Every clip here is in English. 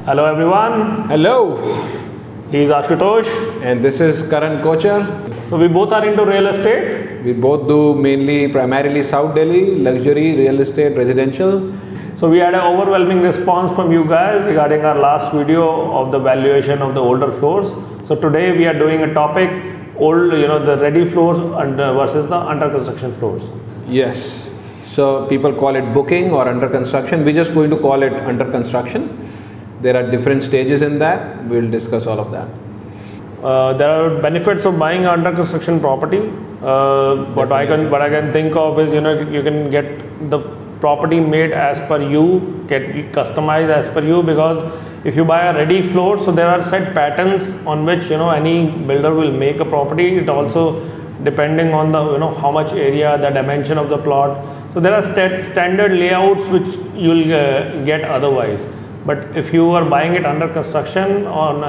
Hello everyone, Hello, he is Ashutosh. and this is Karan Kochar. So we both are into real estate. We both do primarily South Delhi, luxury, real estate, residential. So we had an overwhelming response from you guys regarding our last video of the valuation of the older floors. So today we are doing a topic, the ready floors versus the under construction floors. Yes. So people call it booking or under construction. We're just going to call it under construction. There are different stages in that. We'll discuss all of that. There are benefits of buying under construction property. What I can think of is you can get the property made as per you, get customized as per you, because if you buy a ready floor, so there are set patterns on which any builder will make a property. It also depending on the how much area, the dimension of the plot. So there are standard layouts which you'll get otherwise. But if you are buying it under construction on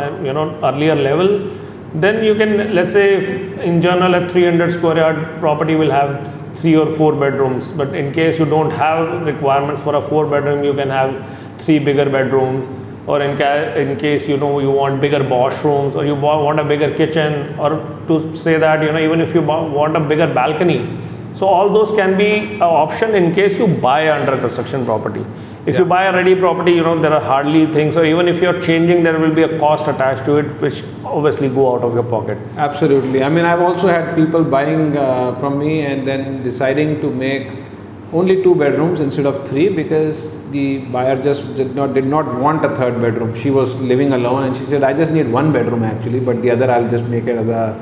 earlier level, then you can, let's say in general a 300 square yard property will have 3 or 4 bedrooms, but in case you don't have requirements for a 4 bedroom, you can have 3 bigger bedrooms, or in case you want bigger washrooms, or you want a bigger kitchen, or to say that even if you want a bigger balcony. So all those can be an option in case you buy under construction property. If you buy a ready property, there are hardly things, or even if you're changing, there will be a cost attached to it, which obviously go out of your pocket. Absolutely. I mean, I've also had people buying from me and then deciding to make only 2 bedrooms instead of 3 because the buyer just did not want a 3rd bedroom. She was living alone and she said, I just need 1 bedroom actually, but the other I'll just make it as a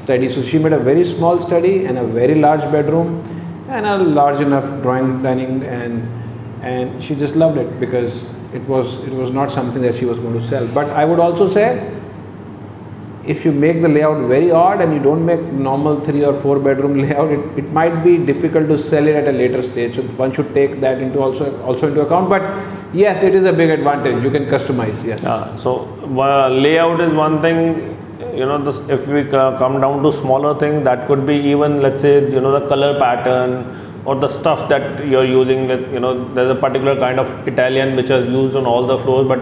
study. So she made a very small study and a very large bedroom and a large enough dining, and she just loved it because it was not something that she was going to sell. But I would also say, if you make the layout very odd and you don't make normal 3 or 4 bedroom layout, it might be difficult to sell it at a later stage. So one should take that into also into account. But yes, it is a big advantage. You can customize. Yes. So layout is one thing. If we come down to smaller thing, that could be even, let's say the color pattern or the stuff that you're using. There's a particular kind of Italian which is used on all the floors, but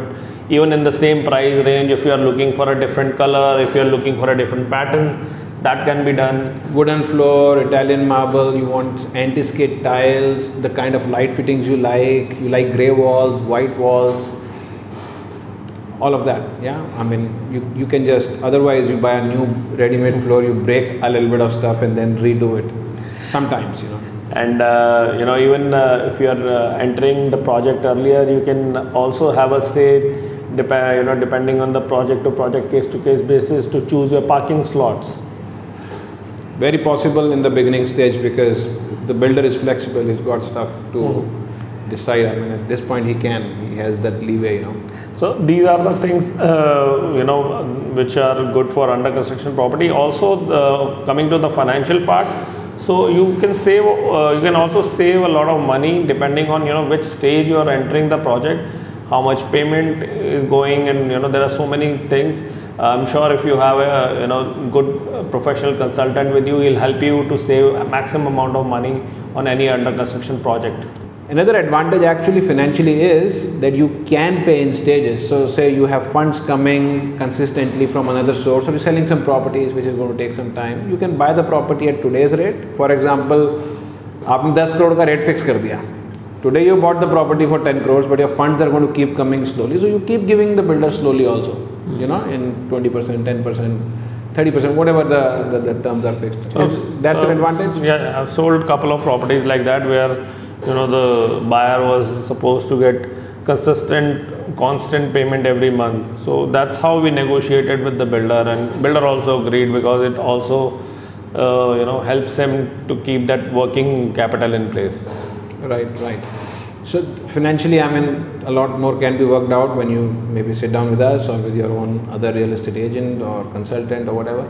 even in the same price range, if you are looking for a different color, if you're looking for a different pattern, that can be done. Wooden floor, Italian marble, you want anti-skid tiles, the kind of light fittings you like grey walls, white walls, all of that. Yeah, I mean, you can just, otherwise you buy a new ready-made floor, you break a little bit of stuff and then redo it sometimes. And even if you are entering the project earlier, you can also have a say, depending on the project to project, case to case basis, to choose your parking slots. Very possible in the beginning stage because the builder is flexible. He's got stuff to decide. I mean, at this point he has that leeway. So these are the things which are good for under construction property. Also, coming to the financial part. So you can save. You can also save a lot of money depending on which stage you are entering the project, how much payment is going, and there are so many things. I'm sure if you have a good professional consultant with you, he'll help you to save a maximum amount of money on any under construction project. Another advantage actually financially is that you can pay in stages. So say you have funds coming consistently from another source, or you're selling some properties which is going to take some time. You can buy the property at today's rate. For example, आपने 10 crore का rate fix कर दिया. Today you bought the property for 10 crores, but your funds are going to keep coming slowly. So you keep giving the builder slowly also, in 20%, 10%, 30%, whatever the terms are fixed. So that's an advantage. Yeah, I've sold a couple of properties like that where the buyer was supposed to get constant payment every month. So that's how we negotiated with the builder, and builder also agreed because it also helps him to keep that working capital in place. Right. So financially, I mean, a lot more can be worked out when you maybe sit down with us or with your own other real estate agent or consultant or whatever.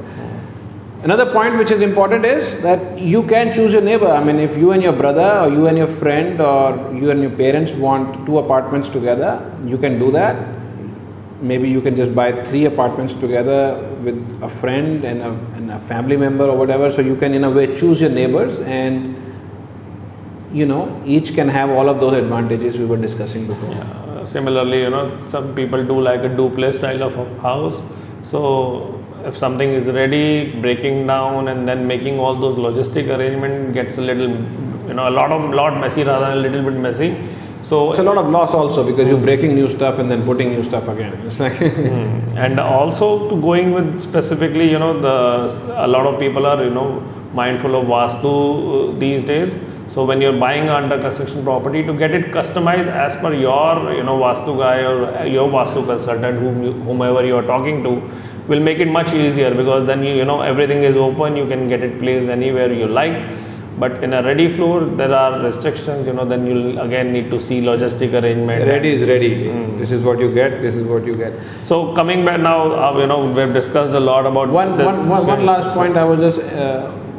Another point which is important is that you can choose your neighbor. I mean, if you and your brother or you and your friend or you and your parents want 2 apartments together, you can do that. Maybe you can just buy 3 apartments together with a friend and a family member or whatever. So you can in a way choose your neighbors, and each can have all of those advantages we were discussing before. Similarly, some people do like a duplex style of a house. So if something is ready, breaking down and then making all those logistic arrangement gets a little, lot messy rather than a little bit messy. So It's a lot of loss also because you're breaking new stuff and then putting new stuff again. It's like and also to going with specifically, a lot of people are, mindful of Vastu these days. So when you're buying an under construction property, to get it customized as per your, Vastu guy or your Vastu consultant, whomever you are talking to, will make it much easier, because then everything is open. You can get it placed anywhere you like. But in a ready floor, there are restrictions. Then you'll again need to see logistic arrangement. ready is ready. This is what you get. This is what you get. So coming back now, we've discussed a lot about One last point I was just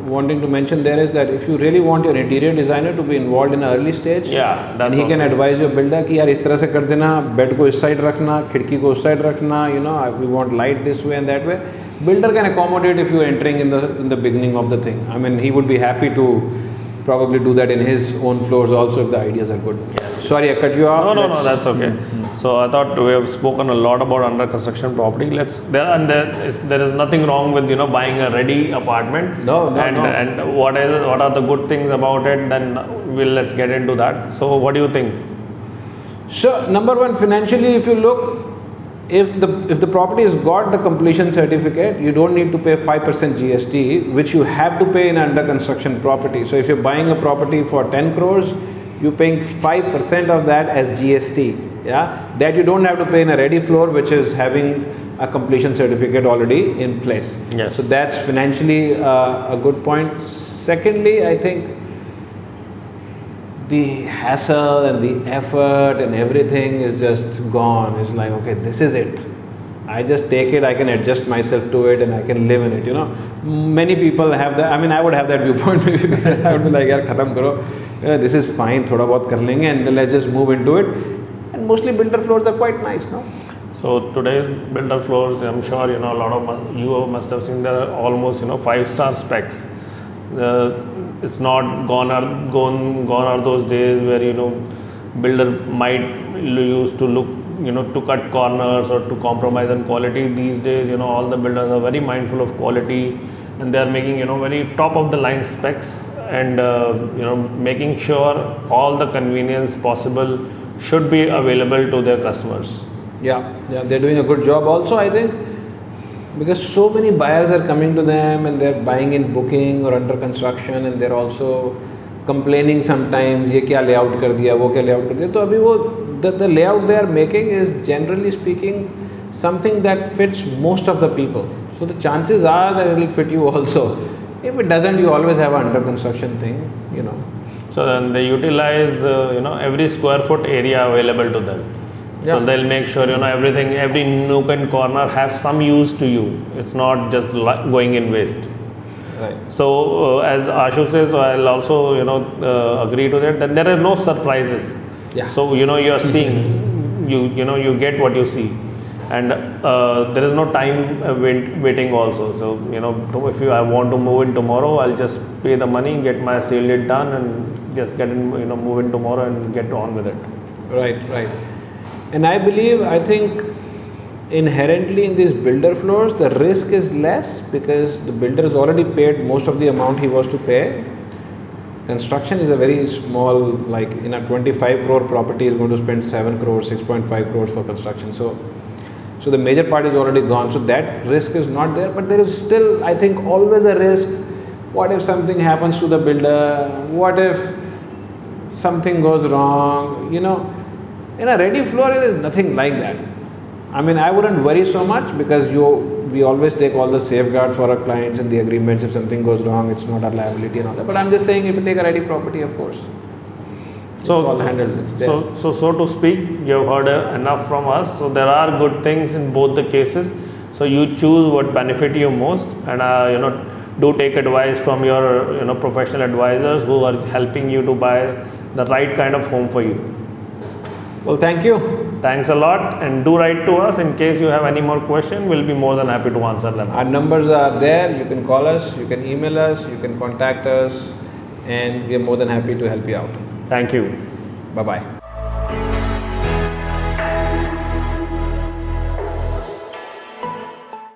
wanting to mention there is that if you really want your interior designer to be involved in an early stage, yeah, and he can advise your builder कि यार इस तरह से कर देना, bed को इस side रखना, खिड़की को उस side रखना, we want light this way and that way. Builder can accommodate if you are entering in the beginning of the thing. I mean, he would be happy to probably do that in his own floors also if the ideas are good. Yes. Sorry, I cut you off. No, that's okay. So I thought we have spoken a lot about under construction property. There is nothing wrong with buying a ready apartment. No. And what are the good things about it? Then let's get into that. So what do you think? So number one, financially, if you look, if the property has got the completion certificate, you don't need to pay 5% GST, which you have to pay in under construction property. So if you're buying a property for 10 crores, you're paying 5% of that as GST. Yeah, that you don't have to pay in a ready floor, which is having a completion certificate already in place. Yes. So that's financially a good point. Secondly, I think the hassle and the effort and everything is just gone. It's like, okay, this is it. I just take it, I can adjust myself to it and I can live in it, Many people have that, I mean, I would have that viewpoint maybe. I would be like, yaar, khatam karo. This is fine, thoda bahut kar lenge and let's just move into it. And mostly builder floors are quite nice, no? So today's builder floors, I'm sure, a lot of you must have seen, there are almost, 5-star specs. It's not gone are those days where builder might used to look to cut corners or to compromise on quality. These days all the builders are very mindful of quality, and they are making very top of the line specs, and making sure all the convenience possible should be available to their customers. Yeah, they're doing a good job also, I think, because so many buyers are coming to them and they're buying in booking or under construction, and they're also complaining sometimes, ये क्या layout कर दिया, वो क्या layout कर दिया. तो अभी वो the layout they are making is generally speaking something that fits most of the people. So the chances are that it will fit you also. If it doesn't, you always have an under construction thing, So then they utilize every square foot area available to them. Yeah. So they'll make sure everything, every nook and corner have some use to you. It's not just going in waste. Right. So as Ashu says, I'll also agree to that. Then there are no surprises. Yeah. So you're seeing, you get what you see, and there is no time waiting also. So if I want to move in tomorrow, I'll just pay the money, get my sale date done, and just get in, move in tomorrow and get on with it. Right. And I think inherently in these builder floors, the risk is less because the builder has already paid most of the amount he was to pay. Construction is a very small, like in a 25 crore property is going to spend 7 crores, 6.5 crores for construction. So the major part is already gone. So that risk is not there, but there is still, I think, always a risk. What if something happens to the builder? What if something goes wrong? In a ready floor, there is nothing like that. I mean, I wouldn't worry so much because we always take all the safeguards for our clients and the agreements. If something goes wrong, it's not our liability and all that. But I'm just saying, if you take a ready property, of course, it's all handled. It's there. So to speak, you have heard enough from us. So there are good things in both the cases. So you choose what benefit you most, and do take advice from your professional advisors who are helping you to buy the right kind of home for you. Well, thank you. Thanks a lot, and do write to us in case you have any more questions. We'll be more than happy to answer them. Our numbers are there. You can call us, you can email us, you can contact us, and we are more than happy to help you out. Thank you. Bye-bye.